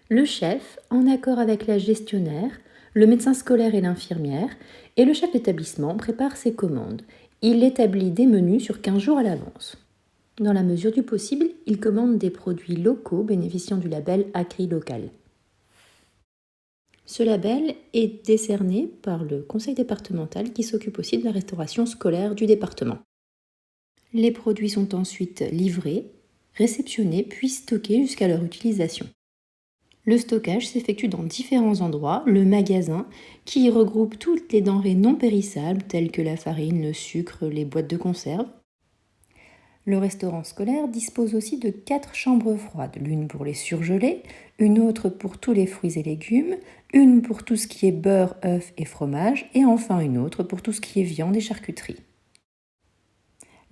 Le chef, en accord avec la gestionnaire, le médecin scolaire et l'infirmière, et le chef d'établissement prépare ses commandes. Il établit des menus sur 15 jours à l'avance. Dans la mesure du possible, il commande des produits locaux bénéficiant du label Acri Local. Ce label est décerné par le conseil départemental qui s'occupe aussi de la restauration scolaire du département. Les produits sont ensuite livrés, réceptionnés puis stockés jusqu'à leur utilisation. Le stockage s'effectue dans différents endroits, le magasin, qui regroupe toutes les denrées non périssables telles que la farine, le sucre, les boîtes de conserve. Le restaurant scolaire dispose aussi de 4 chambres froides, l'une pour les surgelés, une autre pour tous les fruits et légumes, une pour tout ce qui est beurre, œufs et fromage, et enfin une autre pour tout ce qui est viande et charcuterie.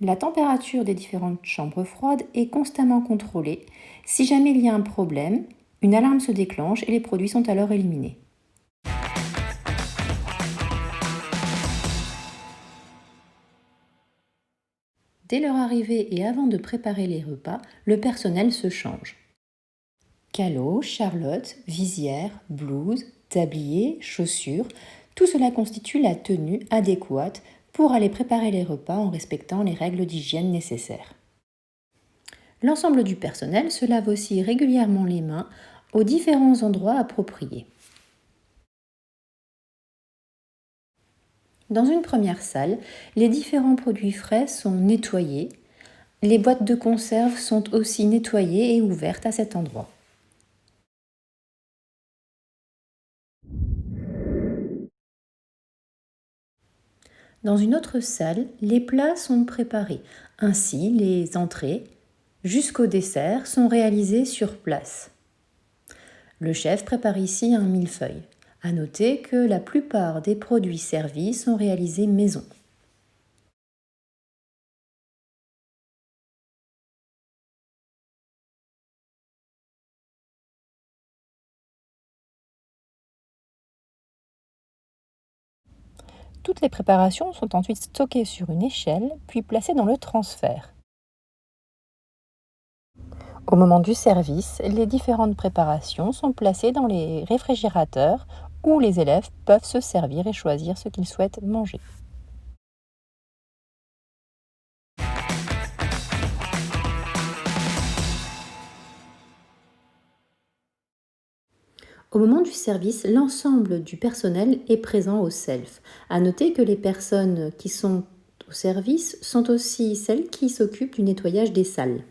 La température des différentes chambres froides est constamment contrôlée. Si jamais il y a un problème, une alarme se déclenche et les produits sont alors éliminés. Dès leur arrivée et avant de préparer les repas, le personnel se change. Calots, charlotte, visière, blouse, tablier, chaussures, tout cela constitue la tenue adéquate pour aller préparer les repas en respectant les règles d'hygiène nécessaires. L'ensemble du personnel se lave aussi régulièrement les mains aux différents endroits appropriés. Dans une première salle, les différents produits frais sont nettoyés. Les boîtes de conserve sont aussi nettoyées et ouvertes à cet endroit. Dans une autre salle, les plats sont préparés. Ainsi, les entrées jusqu'au dessert sont réalisées sur place. Le chef prépare ici un millefeuille. À noter que la plupart des produits servis sont réalisés maison. Toutes les préparations sont ensuite stockées sur une échelle, puis placées dans le transfert. Au moment du service, les différentes préparations sont placées dans les réfrigérateurs où les élèves peuvent se servir et choisir ce qu'ils souhaitent manger. Au moment du service, l'ensemble du personnel est présent au self. À noter que les personnes qui sont au service sont aussi celles qui s'occupent du nettoyage des salles.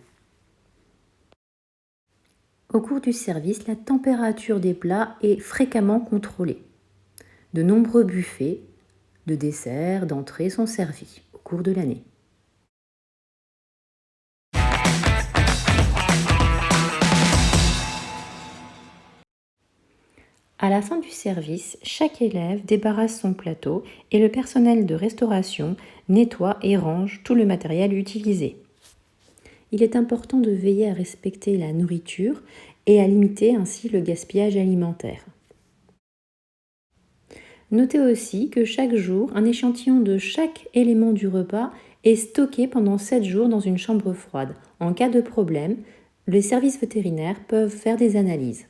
Au cours du service, la température des plats est fréquemment contrôlée. De nombreux buffets de desserts, d'entrées sont servis au cours de l'année. À la fin du service, chaque élève débarrasse son plateau et le personnel de restauration nettoie et range tout le matériel utilisé. Il est important de veiller à respecter la nourriture et à limiter ainsi le gaspillage alimentaire. Notez aussi que chaque jour, un échantillon de chaque élément du repas est stocké pendant 7 jours dans une chambre froide. En cas de problème, les services vétérinaires peuvent faire des analyses.